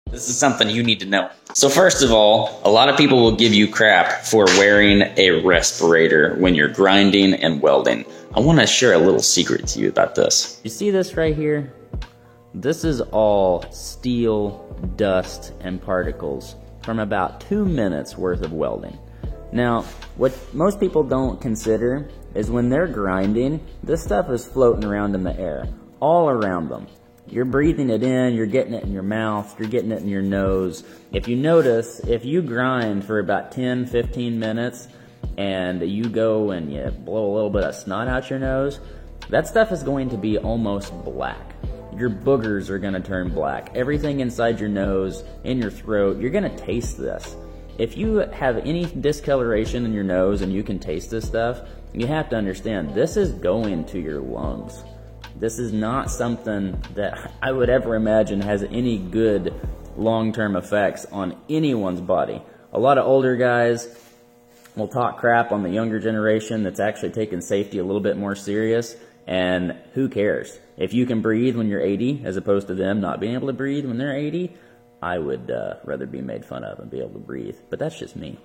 This is something you need to know. So first of all, a lot of people will give you crap for wearing a respirator when you're grinding and welding. I want to share a little secret to you about this. You see this right here? This is all steel, dust, and particles from about 2 minutes worth of welding. Now, what most people don't consider is when they're grinding, this stuff is floating around in the air, all around them. You're breathing it in, you're getting it in your mouth, you're getting it in your nose. If you notice, if you grind for about 10, 15 minutes and you go and you blow a little bit of snot out your nose, that stuff is going to be almost black. Your boogers are going to turn black. Everything inside your nose, in your throat, you're going to taste this. If you have any discoloration in your nose and you can taste this stuff, you have to understand this is going to your lungs. This is not something that I would ever imagine has any good long-term effects on anyone's body. A lot of older guys will talk crap on the younger generation that's actually taking safety a little bit more serious, and who cares? If you can breathe when you're 80 as opposed to them not being able to breathe when they're 80, I would rather be made fun of and be able to breathe. But that's just me.